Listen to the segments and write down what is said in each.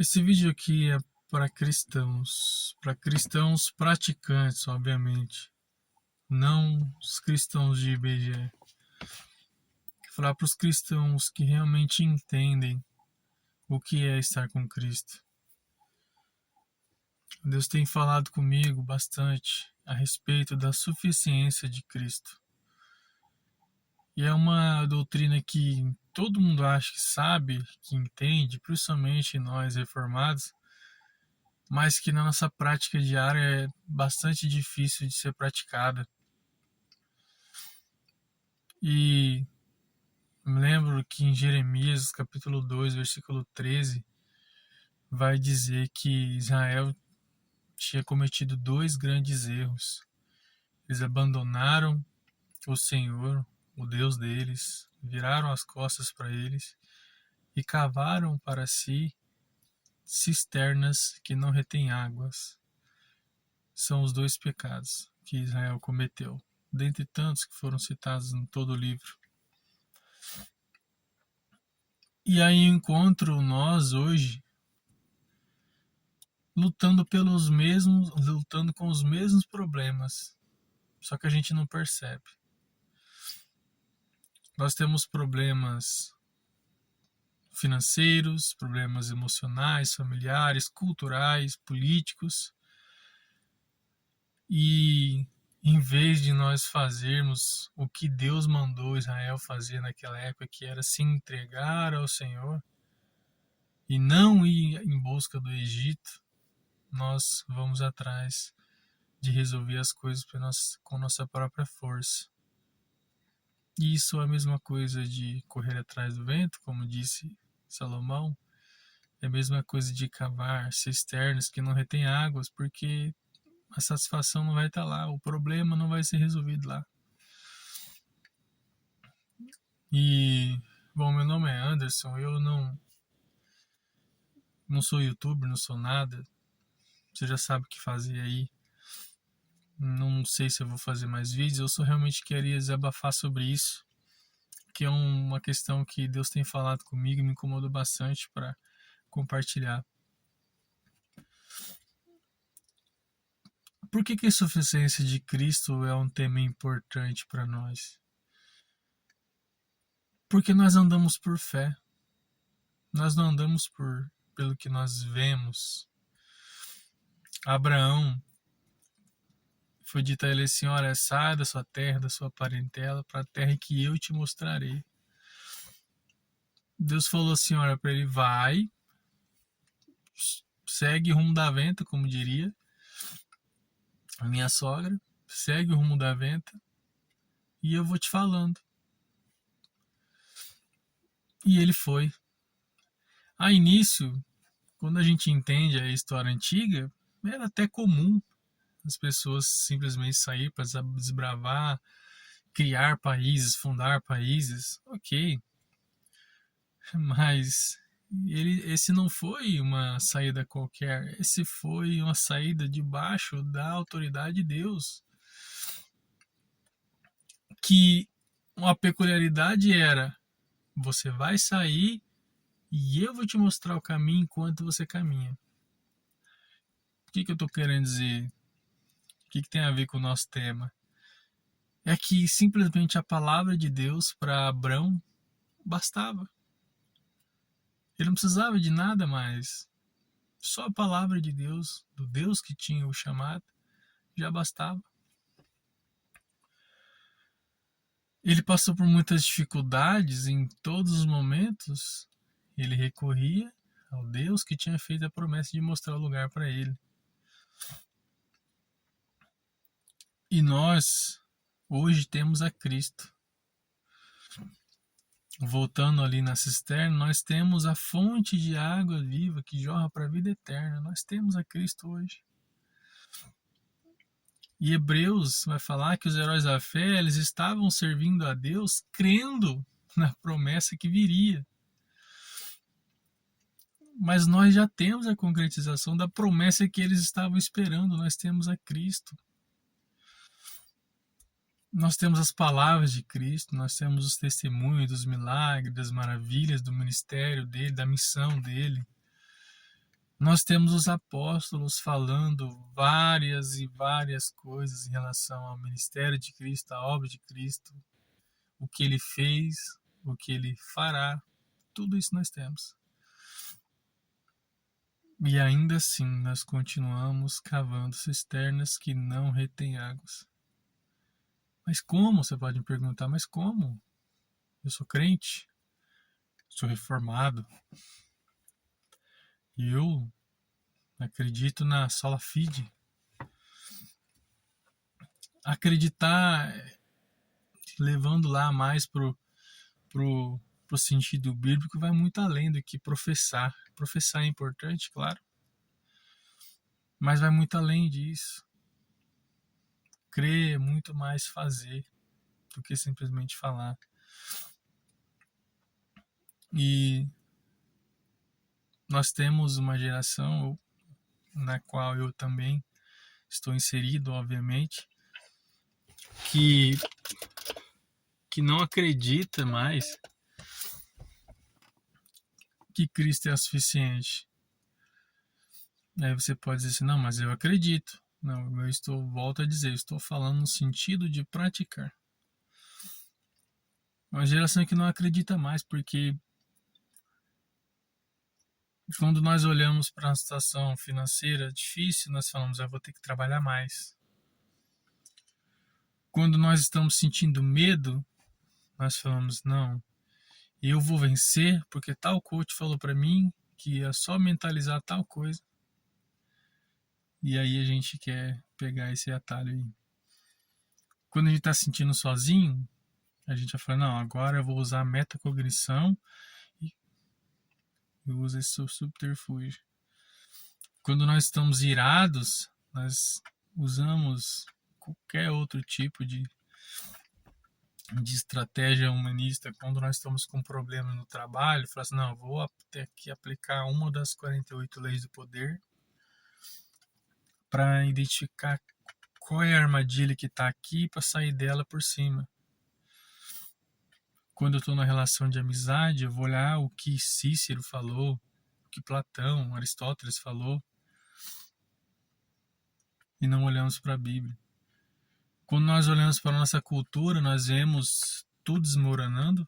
Esse vídeo aqui é para cristãos praticantes, obviamente, não os cristãos de IBGE. Falar para os cristãos que realmente entendem o que é estar com Cristo. Deus tem falado comigo bastante a respeito da suficiência de Cristo. E é uma doutrina que todo mundo acha que sabe, que entende, principalmente nós reformados, mas que na nossa prática diária é bastante difícil de ser praticada. E me lembro que em Jeremias, capítulo 2, versículo 13, vai dizer que Israel tinha cometido dois grandes erros. Eles abandonaram o Senhor, o Deus deles, viraram as costas para eles e cavaram para si cisternas que não retêm águas. São os dois pecados que Israel cometeu, dentre tantos que foram citados em todo o livro. E aí encontro nós hoje lutando com os mesmos problemas, só que a gente não percebe. Nós temos problemas financeiros, problemas emocionais, familiares, culturais, políticos. E em vez de nós fazermos o que Deus mandou Israel fazer naquela época, que era se entregar ao Senhor e não ir em busca do Egito, nós vamos atrás de resolver as coisas com nossa própria força. E isso é a mesma coisa de correr atrás do vento, como disse Salomão. É a mesma coisa de cavar cisternas que não retêm águas, porque a satisfação não vai estar lá, o problema não vai ser resolvido lá. E, bom, meu nome é Anderson, eu não sou youtuber, não sou nada. Você já sabe o que fazer aí. Não sei se eu vou fazer mais vídeos, eu só realmente queria desabafar sobre isso, que é uma questão que Deus tem falado comigo e me incomodou bastante para compartilhar. Por que a insuficiência de Cristo é um tema importante para nós? Porque nós andamos por fé. Nós não andamos pelo que nós vemos. Abraão, foi dito a ele assim: olha, sai da sua terra, da sua parentela, para a terra que eu te mostrarei. Deus falou assim, olha, para ele: vai, segue o rumo da venta, como diria a minha sogra, segue o rumo da venta e eu vou te falando. E ele foi. A início, quando a gente entende a história antiga, era até comum as pessoas simplesmente sair para desbravar, criar países, fundar países, ok. Mas esse não foi uma saída qualquer, esse foi uma saída debaixo da autoridade de Deus. Que uma peculiaridade era: você vai sair e eu vou te mostrar o caminho enquanto você caminha. O que eu estou querendo dizer? O que tem a ver com o nosso tema? É que simplesmente a palavra de Deus para Abrão bastava. Ele não precisava de nada mais. Só a palavra de Deus, do Deus que tinha o chamado, já bastava. Ele passou por muitas dificuldades em todos os momentos. Ele recorria ao Deus que tinha feito a promessa de mostrar o lugar para ele. E nós, hoje, temos a Cristo. Voltando ali na cisterna, nós temos a fonte de água viva que jorra para a vida eterna. Nós temos a Cristo hoje. E Hebreus vai falar que os heróis da fé, eles estavam servindo a Deus crendo na promessa que viria. Mas nós já temos a concretização da promessa que eles estavam esperando. Nós temos a Cristo. Nós temos as palavras de Cristo, nós temos os testemunhos dos milagres, das maravilhas do ministério dele, da missão dele. Nós temos os apóstolos falando várias e várias coisas em relação ao ministério de Cristo, à obra de Cristo, o que ele fez, o que ele fará, tudo isso nós temos. E ainda assim nós continuamos cavando cisternas que não retêm águas. Mas como? Você pode me perguntar, mas como? Eu sou crente, sou reformado, e eu acredito na sola fide. Acreditar, levando lá mais pro sentido bíblico, vai muito além do que professar. Professar é importante, claro, mas vai muito além disso. Crer é muito mais fazer do que simplesmente falar. E nós temos uma geração na qual eu também estou inserido, obviamente, que não acredita mais que Cristo é o suficiente. Aí você pode dizer assim, não, mas eu acredito. Não, volto a dizer, eu estou falando no sentido de praticar. Uma geração que não acredita mais, porque quando nós olhamos para uma situação financeira difícil, nós falamos, eu vou ter que trabalhar mais. Quando nós estamos sentindo medo, nós falamos, não, eu vou vencer, porque tal coach falou para mim que é só mentalizar tal coisa. E aí a gente quer pegar esse atalho aí. Quando a gente está se sentindo sozinho, a gente vai falar, não, agora eu vou usar a metacognição e usa esse subterfúgio. Quando nós estamos irados, nós usamos qualquer outro tipo de estratégia humanista. Quando nós estamos com um problema no trabalho, fala assim, não, vou ter que aplicar uma das 48 leis do poder para identificar qual é a armadilha que está aqui para sair dela por cima. Quando eu estou na relação de amizade, eu vou olhar o que Cícero falou, o que Platão, Aristóteles falou, e não olhamos para a Bíblia. Quando nós olhamos para a nossa cultura, nós vemos tudo desmoronando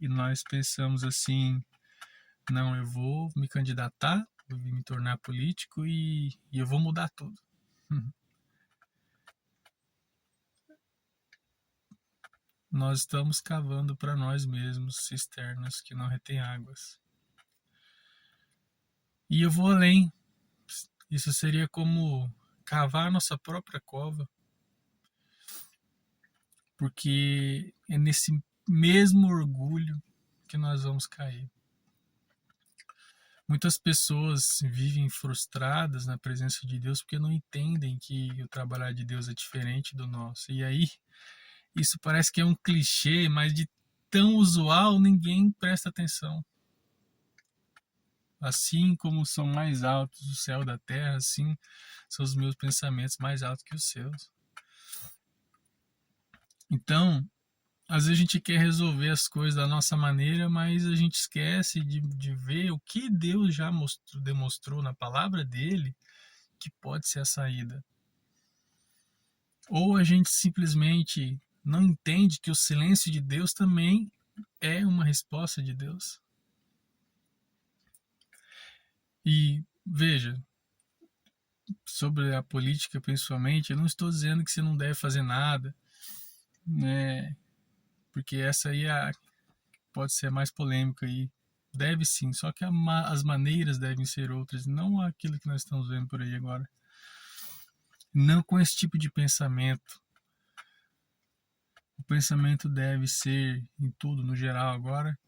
e nós pensamos assim, não, eu vou me candidatar, eu vou me tornar político e eu vou mudar tudo. Nós estamos cavando para nós mesmos cisternas que não retêm águas. E eu vou além. Isso seria como cavar nossa própria cova. Porque é nesse mesmo orgulho que nós vamos cair. Muitas pessoas vivem frustradas na presença de Deus porque não entendem que o trabalhar de Deus é diferente do nosso. E aí, isso parece que é um clichê, mas de tão usual, ninguém presta atenção. Assim como são mais altos o céu da terra, assim são os meus pensamentos mais altos que os seus. Então, às vezes a gente quer resolver as coisas da nossa maneira, mas a gente esquece de ver o que Deus já demonstrou na palavra dele que pode ser a saída. Ou a gente simplesmente não entende que o silêncio de Deus também é uma resposta de Deus. E veja, sobre a política principalmente, eu não estou dizendo que você não deve fazer nada, né? Porque essa aí pode ser a mais polêmica aí. Deve sim, só que as maneiras devem ser outras, não aquilo que nós estamos vendo por aí agora. Não com esse tipo de pensamento. O pensamento deve ser em tudo, no geral agora.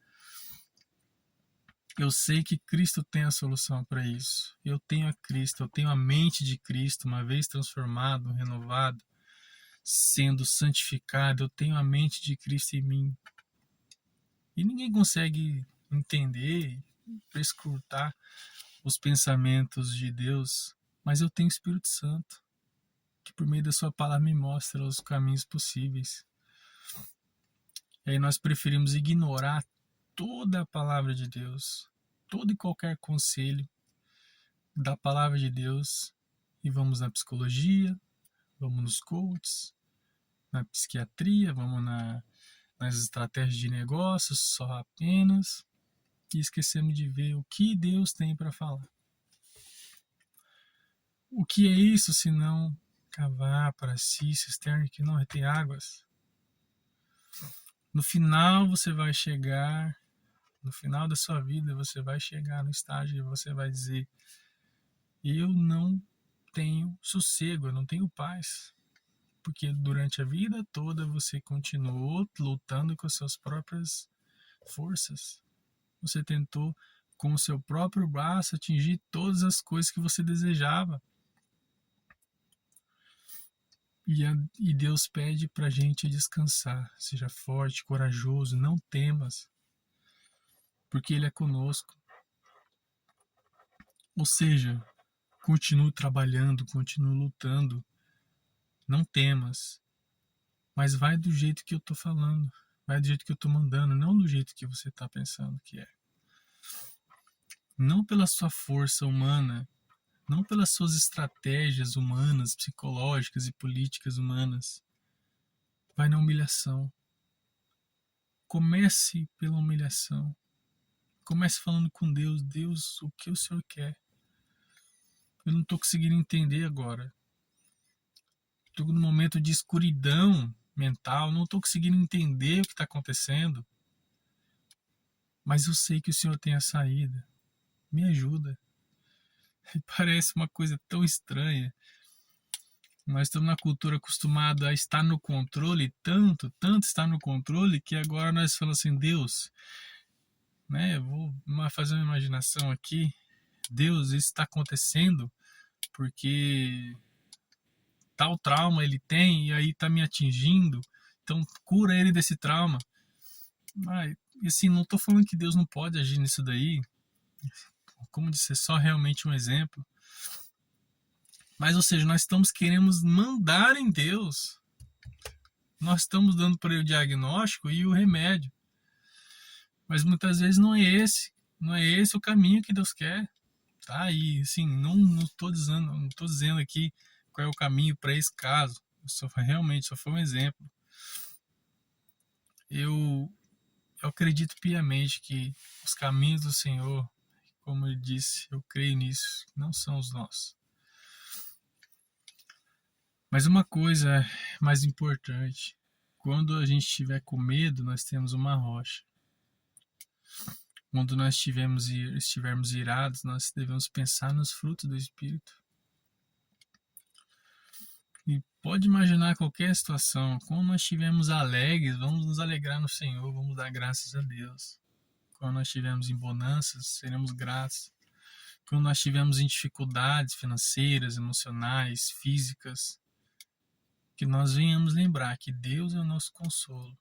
Eu sei que Cristo tem a solução para isso. Eu tenho a Cristo, eu tenho a mente de Cristo, uma vez transformado, renovado, sendo santificado, eu tenho a mente de Cristo em mim. E ninguém consegue entender, prescrutar os pensamentos de Deus, mas eu tenho o Espírito Santo, que por meio da sua palavra me mostra os caminhos possíveis. E aí nós preferimos ignorar toda a palavra de Deus, todo e qualquer conselho, da palavra de Deus e vamos na psicologia, vamos nos coaches, na psiquiatria, vamos nas estratégias de negócios só apenas, e esquecemos de ver o que Deus tem para falar. O que é isso senão cavar para si cisterna que não retém águas? No final você vai chegar, no final da sua vida você vai chegar no estágio e você vai dizer: eu não tenho sossego, eu não tenho paz. Porque durante a vida toda você continuou lutando com as suas próprias forças. Você tentou, com o seu próprio braço, atingir todas as coisas que você desejava. E Deus pede para a gente descansar. Seja forte, corajoso, não temas, porque Ele é conosco. Ou seja, continue trabalhando, continue lutando. Não temas. Mas vai do jeito que eu tô falando. Vai do jeito que eu tô mandando, não do jeito que você tá pensando que é. Não pela sua força humana, não pelas suas estratégias humanas, psicológicas e políticas humanas. Vai na humilhação. Comece pela humilhação. Comece falando com Deus. Deus, o que o Senhor quer? Eu não estou conseguindo entender agora. Estou num momento de escuridão mental. Não estou conseguindo entender o que está acontecendo. Mas eu sei que o Senhor tem a saída. Me ajuda. E parece uma coisa tão estranha. Nós estamos na cultura acostumada a estar no controle, tanto estar no controle, que agora nós falamos assim: Deus, né? Eu vou fazer uma imaginação aqui. Deus, isso está acontecendo porque tal trauma ele tem e aí está me atingindo. Então cura ele desse trauma. E assim, não estou falando que Deus não pode agir nisso daí. Como disse, é só realmente um exemplo. Mas, ou seja, nós queremos mandar em Deus. Nós estamos dando para ele o diagnóstico e o remédio. Mas muitas vezes não é esse o caminho que Deus quer. Tá? E assim, não estou dizendo aqui qual é o caminho para esse caso. Realmente só foi um exemplo. Eu acredito piamente que os caminhos do Senhor, como ele disse, eu creio nisso, não são os nossos. Mas uma coisa mais importante: quando a gente estiver com medo, nós temos uma rocha. Quando nós estivermos irados, nós devemos pensar nos frutos do Espírito. E pode imaginar qualquer situação. Quando nós estivermos alegres, vamos nos alegrar no Senhor, vamos dar graças a Deus. Quando nós estivermos em bonanças, seremos gratos. Quando nós estivermos em dificuldades financeiras, emocionais, físicas, que nós venhamos lembrar que Deus é o nosso consolo.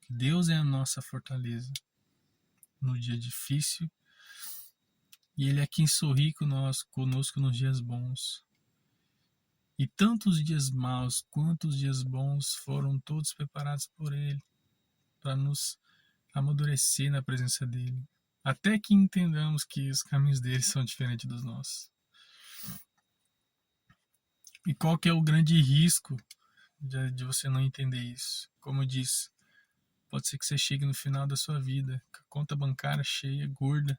Que Deus é a nossa fortaleza no dia difícil. E Ele é quem sorri conosco nos dias bons. E tanto os dias maus quanto os dias bons foram todos preparados por Ele para nos amadurecer na presença dEle, até que entendamos que os caminhos dele são diferentes dos nossos. E qual que é o grande risco de você não entender isso? Como eu disse, pode ser que você chegue no final da sua vida com a conta bancária cheia, gorda,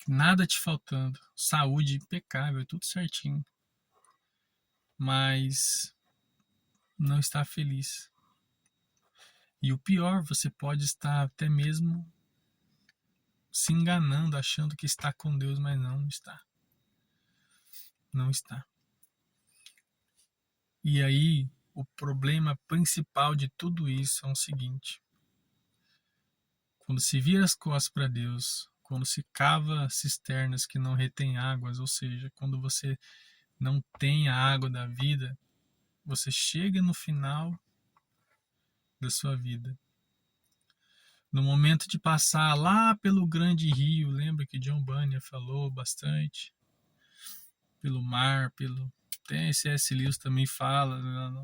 nada te faltando, saúde impecável, tudo certinho, mas não está feliz. E o pior, você pode estar até mesmo se enganando, achando que está com Deus, mas não está. Não está. E aí, o problema principal de tudo isso é o seguinte: quando se vira as costas para Deus, quando se cava cisternas que não retêm águas, ou seja, quando você não tem a água da vida, você chega no final da sua vida. No momento de passar lá pelo grande rio, lembra que John Bunyan falou bastante? Pelo mar, Tem C.S. Lewis também fala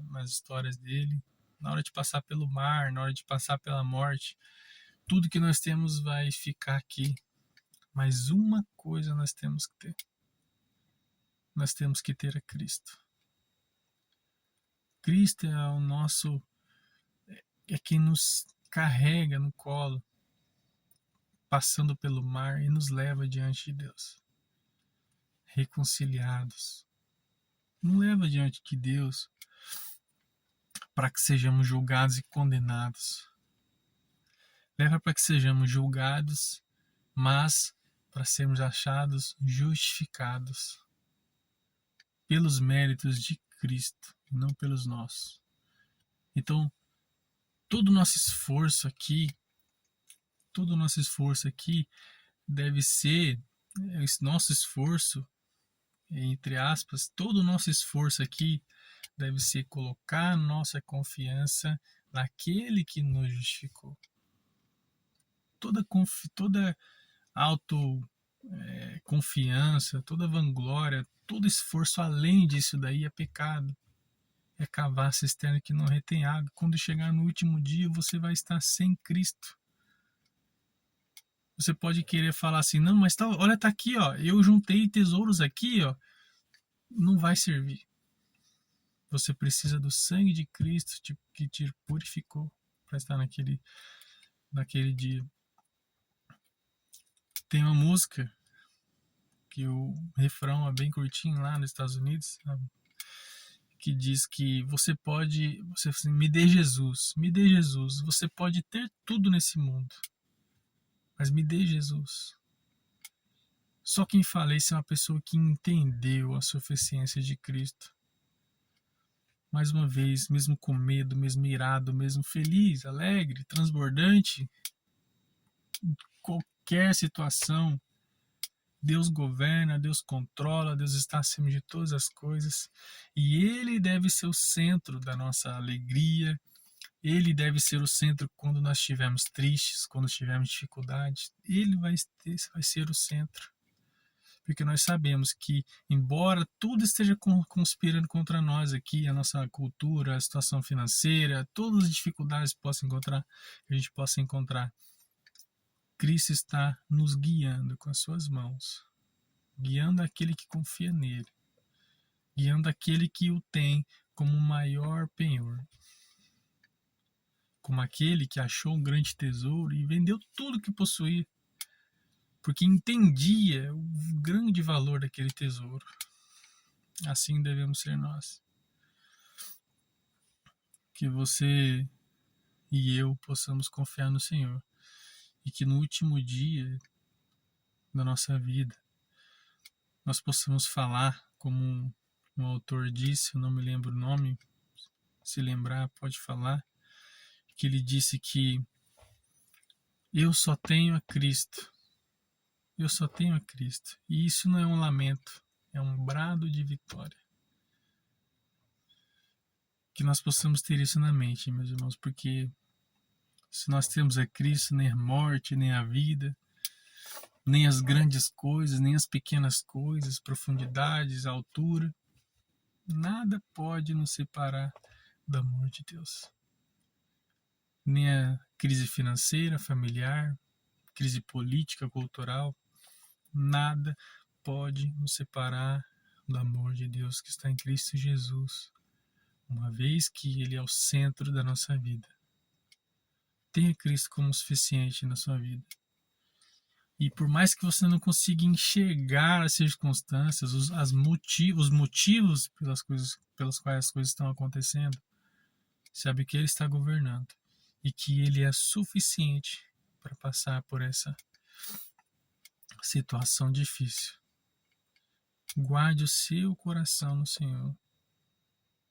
nas histórias dele. Na hora de passar pelo mar, na hora de passar pela morte, tudo que nós temos vai ficar aqui. Mas uma coisa nós temos que ter. Nós temos que ter a Cristo. Cristo é o nosso, é quem nos carrega no colo, passando pelo mar e nos leva diante de Deus, reconciliados. Não leva diante de Deus para que sejamos julgados e condenados. Leva para que sejamos julgados, mas para sermos achados justificados pelos méritos de Cristo, e não pelos nossos. Então, todo o nosso esforço aqui deve ser, esse nosso esforço, entre aspas, todo o nosso esforço aqui deve ser colocar nossa confiança naquele que nos justificou. Toda confiança, toda vanglória, todo esforço além disso daí é pecado. É cavar cisterna que não retém água. Quando chegar no último dia, você vai estar sem Cristo. Você pode querer falar assim, não, mas tá, olha, tá aqui, ó, eu juntei tesouros aqui, ó. Não vai servir. Você precisa do sangue de Cristo que te purificou para estar naquele dia. Tem uma música que o refrão é bem curtinho lá nos Estados Unidos, sabe? Que diz que você me dê Jesus, você pode ter tudo nesse mundo, mas me dê Jesus. Só quem fala isso é uma pessoa que entendeu a suficiência de Cristo. Mais uma vez, mesmo com medo, mesmo irado, mesmo feliz, alegre, transbordante, em qualquer situação, Deus governa, Deus controla, Deus está acima de todas as coisas e Ele deve ser o centro da nossa alegria, Ele deve ser o centro quando nós estivermos tristes, quando tivermos dificuldades, Ele vai ser o centro. Porque nós sabemos que, embora tudo esteja conspirando contra nós aqui, a nossa cultura, a situação financeira, todas as dificuldades que a gente possa encontrar, Cristo está nos guiando com as suas mãos, guiando aquele que confia nele, guiando aquele que o tem como o maior penhor, como aquele que achou um grande tesouro e vendeu tudo que possuía, porque entendia o grande valor daquele tesouro. Assim devemos ser nós. Que você e eu possamos confiar no Senhor e que no último dia da nossa vida nós possamos falar, como um autor disse, eu não me lembro o nome, se lembrar pode falar, que ele disse que eu só tenho a Cristo, eu só tenho a Cristo, e isso não é um lamento, é um brado de vitória. Que nós possamos ter isso na mente, meus irmãos, porque se nós temos a Cristo, nem a morte, nem a vida, nem as grandes coisas, nem as pequenas coisas, profundidades, altura, nada pode nos separar do amor de Deus. Nem a crise financeira, familiar, crise política, cultural, nada pode nos separar do amor de Deus que está em Cristo Jesus, uma vez que Ele é o centro da nossa vida. Tenha Cristo como suficiente na sua vida. E por mais que você não consiga enxergar as circunstâncias, os motivos pelas quais as coisas estão acontecendo, sabe que Ele está governando e que Ele é suficiente para passar por essa situação difícil. Guarde o seu coração no Senhor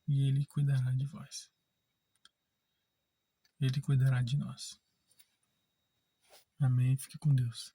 e Ele cuidará de vós. Ele cuidará de nós. Amém. Fique com Deus.